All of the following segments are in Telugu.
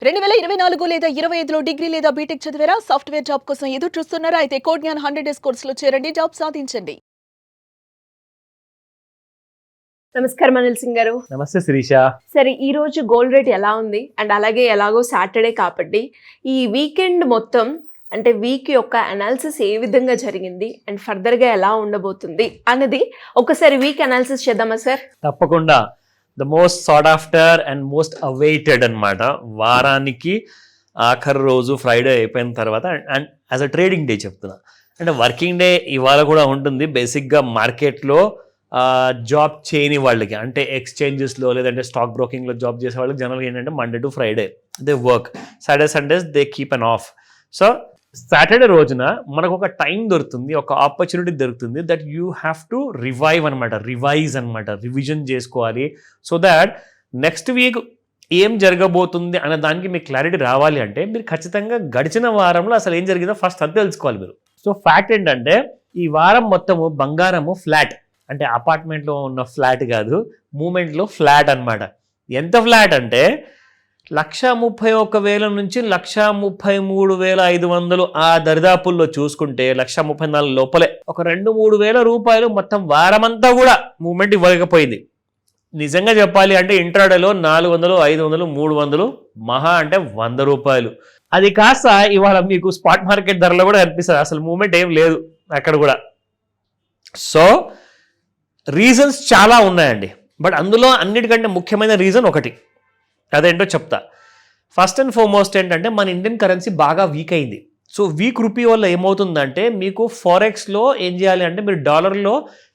2024 లేదా 25లో డిగ్రీ లేదా బీటెక్ చదివారా? సాఫ్ట్‌వేర్ జాబ్ కోసం ఎదురు చూస్తున్నారా? అయితే కోడ్ జ్ఞాన్ 100 డేస్ కోర్సులో చేరండి, జాబ్ సాధించండి. నమస్కారం అనిల్ సింగ్ గారు. నమస్తే శిరీష. సరే, ఈ రోజు గోల్డ్ రేట్ ఎలా ఉంది? అండ్ అలాగే ఎలాగో సాటర్డే కాబట్టి ఈ వీకెండ్ మొత్తం అంటే వీక్ యొక్క అనాలిసిస్ ఏ విధంగా జరిగింది అండ్ ఫర్దర్ గా ఎలా ఉండబోతుంది అన్నది ఒకసారి వీక్ అనాలిసిస్ చేద్దామా సార్? తప్పకుండా. The most sought after and most awaited అన్నమాట. వారానికి ఆఖరి రోజు ఫ్రైడే అయిపోయిన తర్వాత and as a trading day చెప్తున్నా, అంటే వర్కింగ్ డే ఇవాళ కూడా ఉంటుంది. బేసిక్గా మార్కెట్లో జాబ్ చేయని వాళ్ళకి, అంటే ఎక్స్చేంజెస్లో లేదంటే స్టాక్ బ్రోకింగ్లో జాబ్ చేసే వాళ్ళకి జనరల్గా ఏంటంటే Monday to Friday they work, Saturday Sundays they keep an off. So Saturday రోజున మనకు ఒక టైం దొరుకుతుంది, ఒక ఆపర్చునిటీ దొరుకుతుంది that you have to revise అనమాట, రివిజన్ చేసుకోవాలి. సో దాట్ నెక్స్ట్ వీక్ ఏం జరగబోతుంది అనే దానికి మీకు క్లారిటీ రావాలి అంటే మీరు ఖచ్చితంగా గడిచిన వారంలో అసలు ఏం జరిగిందో ఫస్ట్ అది తెలుసుకోవాలి మీరు. సో ఫ్యాక్ట్ ఏంటంటే ఈ వారం మొత్తము బంగారము ఫ్లాట్, అంటే అపార్ట్మెంట్లో ఉన్న ఫ్లాట్ కాదు, మూమెంట్లో ఫ్లాట్ అనమాట. ఎంత ఫ్లాట్ అంటే 131,000 నుంచి 133,500 ఆ దరిదాపుల్లో చూసుకుంటే 134,000 లోపలే ఒక 2-3 వేల రూపాయలు మొత్తం వారమంతా కూడా మూమెంట్ ఇవ్వలేకపోయింది. నిజంగా చెప్పాలి అంటే ఇంట్రాడేలో 400, 500, 300 మహా అంటే 100 రూపాయలు. అది కాస్త ఇవాళ మీకు స్పాట్ మార్కెట్ ధరలో కూడా కనిపిస్తుంది, అసలు మూమెంట్ ఏం లేదు అక్కడ కూడా. సో రీజన్స్ చాలా ఉన్నాయండి, బట్ అందులో అన్నిటికంటే ముఖ్యమైన రీజన్ ఒకటి, అదేంటో చెప్తా. ఫస్ట్ అండ్ ఫార్మోస్ట్ ఏంటంటే మన ఇండియన్ కరెన్సీ బాగా వీక్ అయింది. సో వీక్ రూపీ వల్ల ఏమవుతుందంటే మీకు ఫారెక్స్లో ఏం చేయాలి అంటే మీరు డాలర్లో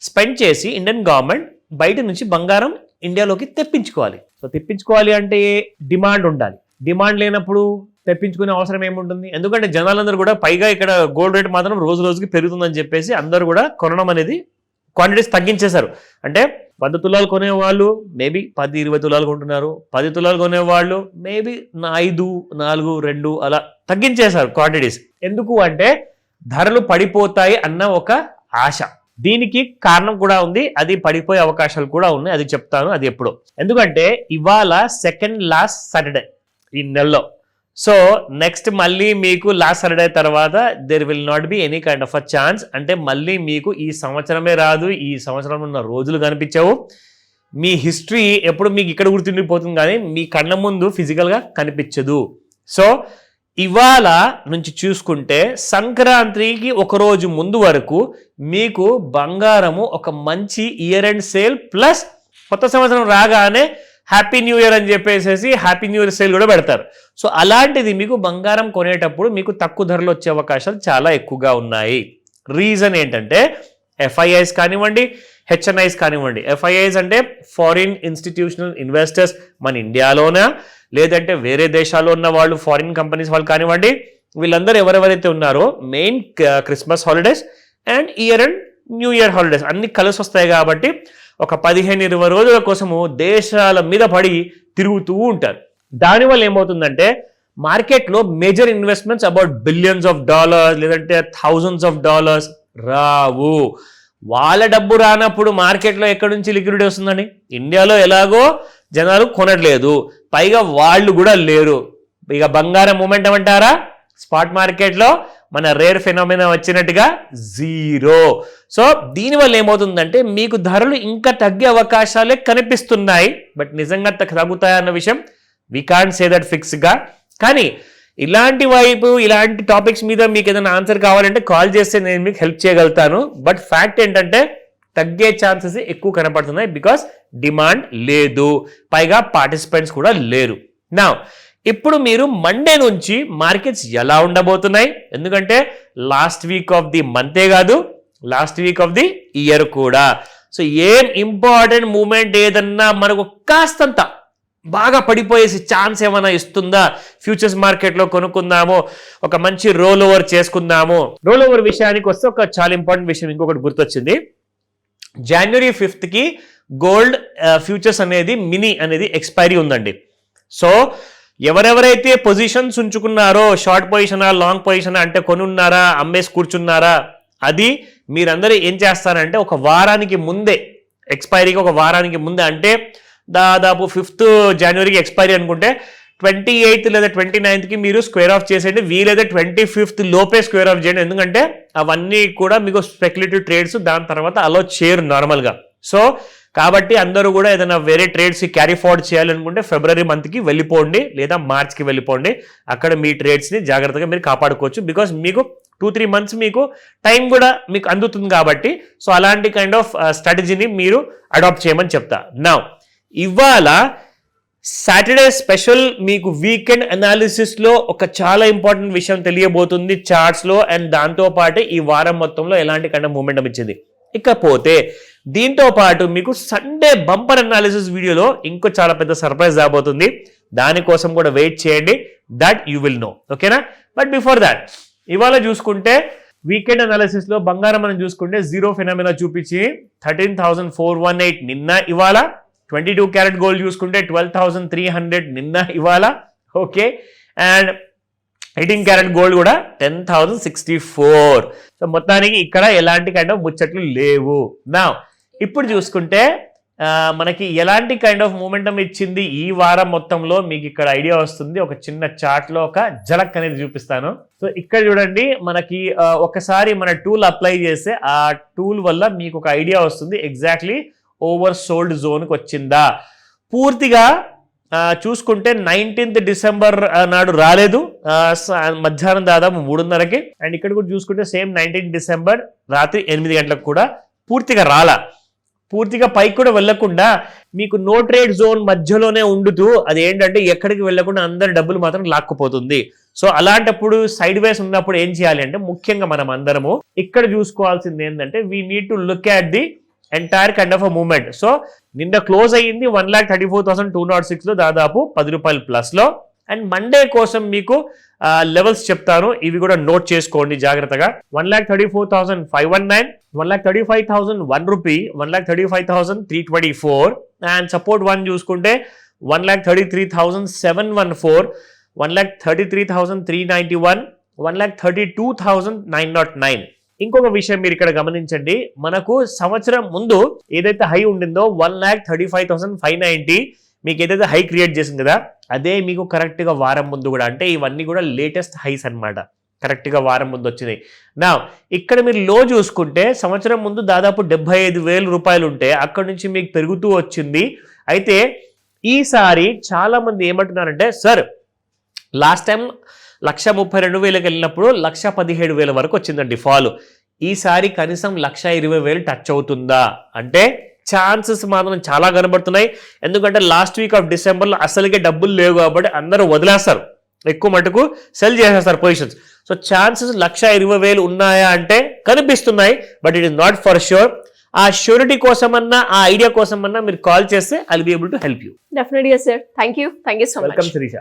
స్పెండ్ చేసి ఇండియన్ గవర్నమెంట్ బయట నుంచి బంగారం ఇండియాలోకి తెప్పించుకోవాలి. సో తెప్పించుకోవాలి అంటే డిమాండ్ ఉండాలి. డిమాండ్ లేనప్పుడు తెప్పించుకునే అవసరం ఏముంటుంది? ఎందుకంటే జనాలందరూ కూడా పైగా ఇక్కడ గోల్డ్ రేట్ మాత్రం రోజు రోజుకి పెరుగుతుందని చెప్పేసి అందరూ కూడా కొనడం అనేది క్వాంటిటీస్ తగ్గించేశారు. అంటే 10 తులాలు కొనేవాళ్ళు మేబీ 10-20 తులాలు కొంటున్నారు, 10 తులాలు కొనేవాళ్ళు మేబీ 5, 4, 2 అలా తగ్గించేశారు క్వాంటిటీస్. ఎందుకు అంటే ధరలు పడిపోతాయి అన్న ఒక ఆశ. దీనికి కారణం కూడా ఉంది, అది పడిపోయే అవకాశాలు కూడా ఉన్నాయి, అది చెప్తాను అది ఎప్పుడో. ఎందుకంటే ఇవాళ సెకండ్ లాస్ట్ సాటర్డే ఈ నెలలో. సో నెక్స్ట్ మళ్ళీ మీకు లాస్ట్ సాటర్డే తర్వాత there will not be any kind of a chance. అంటే మళ్ళీ మీకు ఈ సంవత్సరమే రాదు, ఈ సంవత్సరం ఉన్న రోజులు కనిపించవు. మీ హిస్టరీ ఎప్పుడు మీకు ఇక్కడ గుర్తుండిపోతుంది కానీ మీ కళ్ళ ముందు ఫిజికల్గా కనిపించదు. సో ఇవాళ నుంచి చూసుకుంటే సంక్రాంతికి ఒక రోజు ముందు వరకు మీకు బంగారము ఒక మంచి ఇయర్ ఎండ్ సేల్ ప్లస్ కొత్త సంవత్సరం రాగానే హ్యాపీ న్యూ ఇయర్ అని చెప్పేసి హ్యాపీ న్యూ ఇయర్ సేల్ కూడా పెడతారు. సో అలాంటిది మీకు బంగారం కొనేటప్పుడు మీకు తక్కువ ధరలు వచ్చే అవకాశాలు చాలా ఎక్కువగా ఉన్నాయి. రీజన్ ఏంటంటే ఎఫ్ఐఐస్ కానివ్వండి, హెచ్ఎన్ఐస్ కానివ్వండి. ఎఫ్ఐఐస్ అంటే ఫారిన్ ఇన్స్టిట్యూషనల్ ఇన్వెస్టర్స్ మన ఇండియాలోనా లేదంటే వేరే దేశాల్లో ఉన్న వాళ్ళు, ఫారిన్ కంపెనీస్ వాళ్ళు కానివ్వండి, వీళ్ళందరూ ఎవరెవరైతే ఉన్నారో main Christmas holidays and year and new year holidays అన్ని కలిసి వస్తాయి కాబట్టి ఒక 15-20 రోజుల కోసము దేశాల మీద పడి తిరుగుతూ ఉంటారు. దానివల్ల ఏమవుతుందంటే మార్కెట్లో major investments about billions of dollars లేదంటే థౌజండ్స్ ఆఫ్ డాలర్స్ రావు. వాళ్ళ డబ్బు రానప్పుడు మార్కెట్లో ఎక్కడి నుంచి లిక్విడిటీ వస్తుందండి? ఇండియాలో ఎలాగో జనాలు కొనట్లేదు, పైగా వాళ్ళు కూడా లేరు. ఇక బంగారం మూమెంట్ ఏమంటారా? స్పాట్ మార్కెట్లో మన రేర్ ఫెనోమెనా వచ్చినట్టుగా జీరో. సో దీనివల్ల ఏమవుతుందంటే మీకు ధరలు ఇంకా తగ్గే అవకాశాలే కనిపిస్తున్నాయి, బట్ నిజంగా తగ్గుతాయన్న విషయం వి కాంట్ సే దట్ ఫిక్స్గా. కానీ ఇలాంటి వైపు ఇలాంటి టాపిక్స్ మీద మీకు ఏదైనా ఆన్సర్ కావాలంటే కాల్ చేస్తే నేను మీకు హెల్ప్ చేయగలుగుతాను. బట్ ఫ్యాక్ట్ ఏంటంటే తగ్గే ఛాన్సెస్ ఎక్కువ కనపడుతున్నాయి, బికాస్ డిమాండ్ లేదు, పైగా పార్టిసిపెంట్స్ కూడా లేరు. నా ఇప్పుడు మీరు మండే నుంచి మార్కెట్స్ ఎలా ఉండబోతున్నాయి? ఎందుకంటే లాస్ట్ వీక్ ఆఫ్ ది మంతే కాదు, last week off the year కూడా. సో ఏం ఇంపార్టెంట్ మూమెంట్ ఏదన్నా మనకు కాస్తంత బాగా పడిపోయేసి ఛాన్స్ ఏమైనా ఇస్తుందా? ఫ్యూచర్స్ మార్కెట్లో కొనుక్కుందాము, ఒక మంచి రోల్ ఓవర్ చేసుకుందాము. రోల్ ఓవర్ విషయానికి వస్తే ఒక చాలా ఇంపార్టెంట్ విషయం ఇంకొకటి గుర్తొచ్చింది. January 5th గోల్డ్ ఫ్యూచర్స్ అనేది మినీ అనేది ఎక్స్పైరీ ఉందండి. సో ఎవరెవరైతే పొజిషన్స్ ఉంచుకున్నారో, షార్ట్ పొజిషనా లాంగ్ పొజిషనా అంటే కొనున్నారా అమ్మేసి కూర్చున్నారా, అది మీరందరూ ఏం చేస్తారంటే ఒక వారానికి ముందే, ఎక్స్పైరీకి ఒక వారానికి ముందే, అంటే దాదాపు 5th జనవరికి ఎక్స్పైరీ అనుకుంటే 28th లేదా 29th కి మీరు స్క్వేర్ ఆఫ్ చేసేయండి, వీలైతే 25th లోపే స్క్వేర్ ఆఫ్ చేయండి, ఎందుకంటే అవన్నీ కూడా మీకు స్పెక్యులేటివ్ ట్రేడ్స్, దాని తర్వాత అలో చేయరు నార్మల్గా. సో కాబట్టి అందరూ కూడా ఏదైనా వేరే ట్రేడ్స్ క్యారీ ఫార్వర్డ్ చేయాలనుకుంటే ఫిబ్రవరి మంత్కి వెళ్ళిపోండి లేదా మార్చ్కి వెళ్ళిపోండి, అక్కడ మీ ట్రేడ్స్ని జాగ్రత్తగా మీరు కాపాడుకోవచ్చు. బికాస్ మీకు 2-3 months మీకు టైం కూడా మీకు అందుతుంది కాబట్టి, సో అలాంటి కైండ్ ఆఫ్ స్ట్రాటజీని మీరు అడాప్ట్ చేయమని చెప్తా. నౌ ఇవాళ సాటర్డే స్పెషల్ మీకు వీకెండ్ అనాలిసిస్లో ఒక చాలా ఇంపార్టెంట్ విషయం తెలియబోతుంది చార్ట్స్లో, అండ్ దాంతో పాటు ఈ వారం మొత్తంలో ఎలాంటి కైండ్ ఆఫ్ మూమెంటం ఇచ్చింది. ఇకపోతే దీంతో పాటు మీకు సండే బంపర్ అనాలిసిస్ వీడియోలో ఇంకో చాలా పెద్ద సర్ప్రైజ్ రాబోతుంది, దానికోసం కూడా వెయిట్ చేయండి, దట్ యూ విల్ నో, ఓకేనా. బట్ బిఫోర్ దాట్ ఇవాళ చూసుకుంటే వీకెండ్ అనాలిసిస్ లో బంగారం మనం చూసుకుంటే జీరో ఫినామినా చూపించి 13,418 నిన్న ఇవాళ. 22 క్యారెట్ గోల్డ్ చూసుకుంటే 12,300 నిన్న ఇవాళ, ఓకే. అండ్ 18 క్యారెట్ గోల్డ్ కూడా 10,064. సో మొత్తానికి ఇక్కడ ఎలాంటి కైండ్ ఆఫ్ ముచ్చట్లు లేవు. నా ఇప్పుడు చూసుకుంటే మనకి ఎలాంటి కైండ్ ఆఫ్ మూమెంటం ఇచ్చింది ఈ వారం మొత్తంలో మీకు ఇక్కడ ఐడియా వస్తుంది. ఒక చిన్న చార్ట్ లో ఒక జలక్ అనేది చూపిస్తాను. సో ఇక్కడ చూడండి, మనకి ఒకసారి మన టూల్ అప్లై చేస్తే ఆ టూల్ వల్ల మీకు ఒక ఐడియా వస్తుంది ఎగ్జాక్ట్లీ ఓవర్ సోల్డ్ జోన్కి వచ్చిందా. పూర్తిగా చూసుకుంటే 19th డిసెంబర్ నాడు రాలేదు, మధ్యాహ్నం దాదాపు 3:30కి. అండ్ ఇక్కడ కూడా చూసుకుంటే సేమ్ 19th డిసెంబర్ రాత్రి 8 గంటలకు కూడా పూర్తిగా రాలా. పూర్తిగా పైకి కూడా వెళ్లకుండా మీకు నో ట్రేడ్ జోన్ మధ్యలోనే ఉండుతూ అది ఏంటంటే ఎక్కడికి వెళ్లకుండా అందరి డబ్బులు మాత్రం లాక్కుపోతుంది. సో అలాంటప్పుడు సైడ్ వేస్ ఉన్నప్పుడు ఏం చేయాలి అంటే ముఖ్యంగా మనం అందరము ఇక్కడ చూసుకోవాల్సింది ఏంటంటే we need to look at the entire kind of a movement. So నిన్న క్లోజ్ అయ్యింది 1,34,206 లో, దాదాపు ₹10 ప్లస్ లో. అండ్ మండే కోసం మీకు లెవెల్స్ చెప్తాను, ఇవి కూడా నోట్ చేసుకోండి జాగ్రత్తగా. 1,34,519, 1,35,001 రూపీ, 1,35,324. అండ్ సపోర్ట్ 1 చూసుకుంటే 1,33,714, 1,33,391, 1,32,909. ఇంకొక విషయం మీరు ఇక్కడ గమనించండి, మనకు సంవత్సరం ముందు ఏదైతే హై ఉండిందో 1,35,590 మీకు ఏదైతే హై క్రియేట్ చేసింది కదా, అదే మీకు కరెక్ట్గా వారం ముందు కూడా, అంటే ఇవన్నీ కూడా లేటెస్ట్ హైస్ అన్నమాట, కరెక్ట్గా వారం ముందు వచ్చినాయి. నా ఇక్కడ మీరు లో చూసుకుంటే సంవత్సరం ముందు దాదాపు 75,000 రూపాయలు ఉంటే అక్కడ నుంచి మీకు పెరుగుతూ వచ్చింది. అయితే ఈసారి చాలా మంది ఏమంటున్నారంటే, సార్ లాస్ట్ టైం 1,32,000కి వెళ్ళినప్పుడు 1,17,000 వరకు వచ్చిందండి ఫాల్, ఈసారి కనీసం 1,20,000 టచ్ అవుతుందా అంటే ఛాన్సెస్ మాత్రం చాలా కనబడుతున్నాయి. ఎందుకంటే లాస్ట్ వీక్ ఆఫ్ డిసెంబర్లో అసలుకే డబ్బులు లేవు కాబట్టి అందరూ వదిలేస్తారు, ఎక్కువ మటుకు సెల్ చేసేస్తారు పొజిషన్స్. సో ఛాన్సెస్ 1,20,000 ఉన్నాయా అంటే కనిపిస్తున్నాయి, but it is not for sure. ఆ ష్యూరిటీ కోసమన్నా ఆ ఐడియా కోసమన్నా మీరు కాల్ చేస్తే I will be able to help you. డెఫినెట్గా sir, thank you so much. Welcome Sirisha.